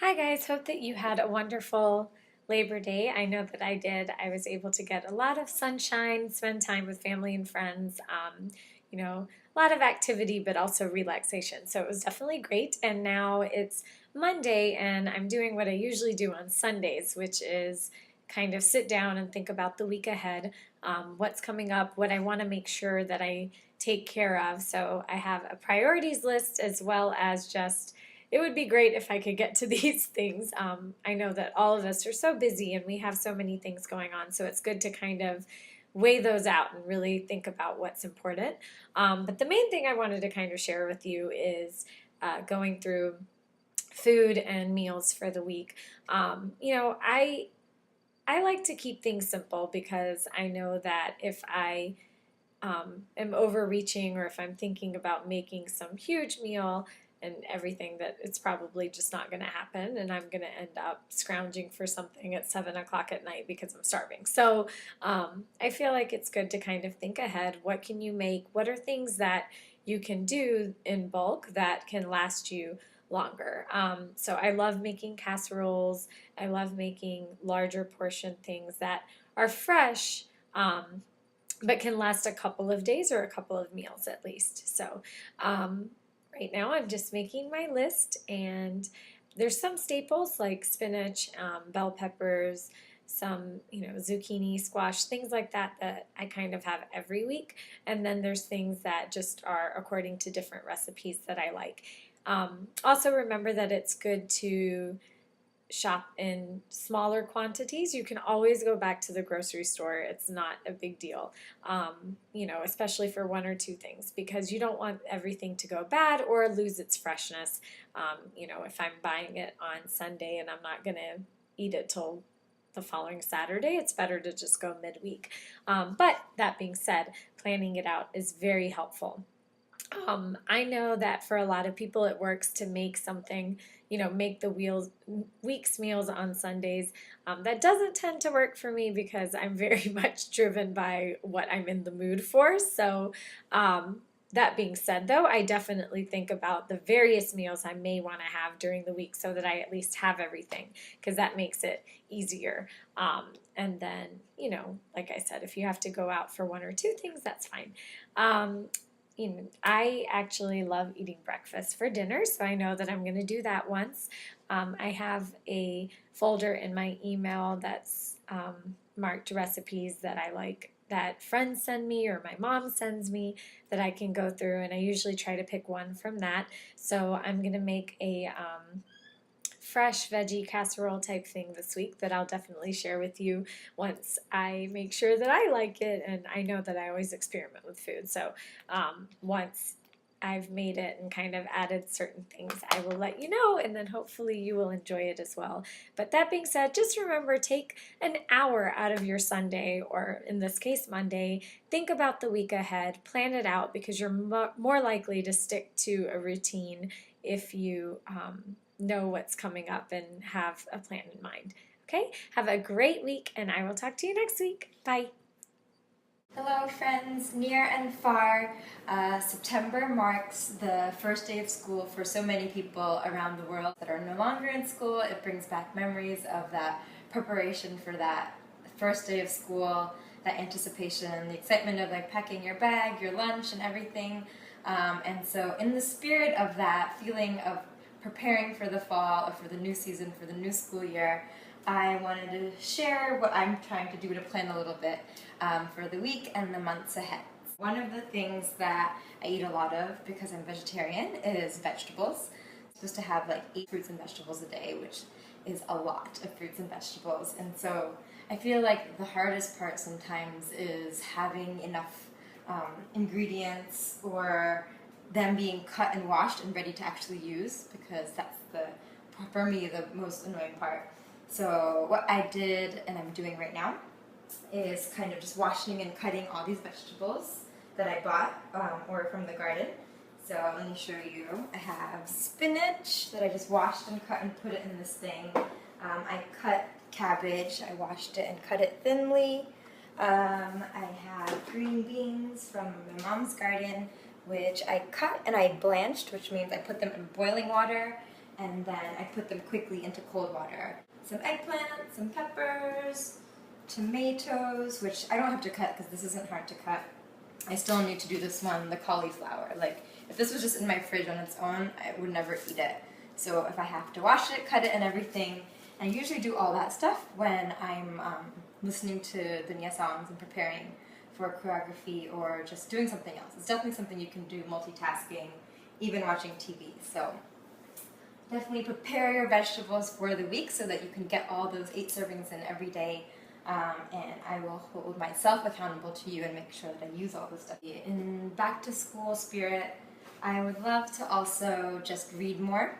Hi guys, hope that you had a wonderful Labor Day. I know that I did. I was able to get a lot of sunshine, spend time with family and friends, a lot of activity, but also relaxation. So it was definitely great. And now it's Monday, and I'm doing what I usually do on Sundays, which is kind of sit down and think about the week ahead, what's coming up, what I want to make sure that I take care of. So I have a priorities list as well as just it would be great if I could get to these things. I know that all of us are so busy and we have so many things going on, so it's good to kind of weigh those out and really think about what's important. But the main thing I wanted to kind of share with you is going through food and meals for the week. I like to keep things simple because I know that if I am overreaching or if I'm thinking about making some huge meal and everything, that it's probably just not going to happen and I'm going to end up scrounging for something at 7 o'clock at night because I'm starving. So I feel like it's good to kind of think ahead. What can you make? What are things that you can do in bulk that can last you longer? So I love making casseroles. I love making larger portion things that are fresh. But can last a couple of days or a couple of meals at least. So right now I'm just making my list, and there's some staples like spinach, bell peppers, some zucchini, squash, things like that that I kind of have every week. And then there's things that just are according to different recipes that I like. Also remember that it's good to shop in smaller quantities. You can always go back to the grocery store. It's not a big deal, especially for one or two things, because you don't want everything to go bad or lose its freshness. If I'm buying it on Sunday and I'm not going to eat it till the following Saturday, it's better to just go midweek. But that being said, planning it out is very helpful. I know that for a lot of people it works to make something, make the week's meals on Sundays. That doesn't tend to work for me because I'm very much driven by what I'm in the mood for. So, that being said, though, I definitely think about the various meals I may want to have during the week so that I at least have everything, because that makes it easier. And then, like I said, if you have to go out for one or two things, that's fine. I actually love eating breakfast for dinner, so I know that I'm going to do that once. I have a folder in my email that's marked recipes that I like that friends send me or my mom sends me that I can go through, and I usually try to pick one from that. So I'm going to make a fresh veggie casserole type thing this week that I'll definitely share with you once I make sure that I like it. And I know that I always experiment with food. So once I've made it and kind of added certain things, I will let you know, and then hopefully you will enjoy it as well. But that being said, just remember, take an hour out of your Sunday, or in this case, Monday. Think about the week ahead, plan it out, because you're more likely to stick to a routine if you know what's coming up and have a plan in mind. Okay, have a great week, and I will talk to you next week. Bye. Hello friends, near and far. September marks the first day of school for so many people around the world that are no longer in school. It brings back memories of that preparation for that first day of school, that anticipation, the excitement of like packing your bag, your lunch and everything. And so in the spirit of that feeling of preparing for the fall or for the new season, for the new school year, I wanted to share what I'm trying to do to plan a little bit for the week and the months ahead. One of the things that I eat a lot of because I'm vegetarian is vegetables. I'm supposed to have like 8 fruits and vegetables a day, which is a lot of fruits and vegetables. And so I feel like the hardest part sometimes is having enough ingredients, or them being cut and washed and ready to actually use, because that's for me, the most annoying part. So what I did, and I'm doing right now, is kind of just washing and cutting all these vegetables that I bought or from the garden. So let me show you. I have spinach that I just washed and cut and put it in this thing. I cut cabbage, I washed it and cut it thinly. I have green beans from my mom's garden, which I cut and I blanched, which means I put them in boiling water and then I put them quickly into cold water. Some eggplant, some peppers, tomatoes, which I don't have to cut because this isn't hard to cut. I still need to do this one, the cauliflower. Like, if this was just in my fridge on its own, I would never eat it. So if I have to wash it, cut it, and everything, I usually do all that stuff when I'm listening to the Nia songs and preparing for choreography or just doing something else. It's definitely something you can do multitasking, even watching TV. So definitely prepare your vegetables for the week so that you can get all those 8 servings in every day. And I will hold myself accountable to you and make sure that I use all the stuff. In back to school spirit, I would love to also just read more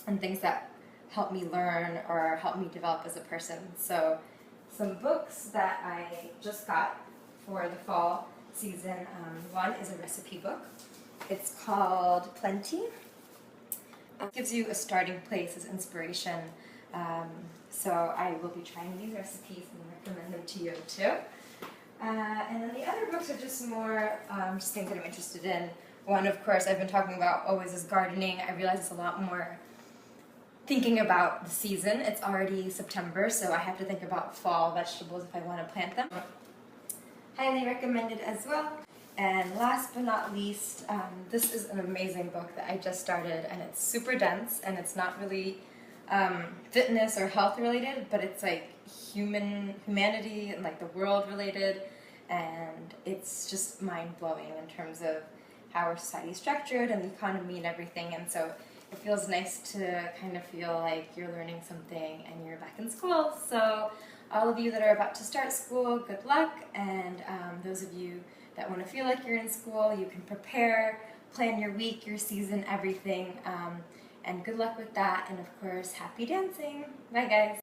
and things that help me learn or help me develop as a person. So some books that I just got for the fall season, one is a recipe book. It's called Plenty. It gives you a starting place as inspiration. So I will be trying these recipes and recommend them to you too. And then the other books are just more just things that I'm interested in. One, of course, I've been talking about always is gardening. I realize it's a lot more thinking about the season. It's already September, so I have to think about fall vegetables if I want to plant them. Highly recommended as well. And last but not least, this is an amazing book that I just started, and it's super dense, and it's not really fitness or health related, but it's like humanity and like the world related, and it's just mind-blowing in terms of how our society is structured and the economy and everything. And so it feels nice to kind of feel like you're learning something and you're back in school. So all of you that are about to start school, good luck, and those of you that want to feel like you're in school, you can prepare, plan your week, your season, everything, and good luck with that, and of course, happy dancing. Bye guys!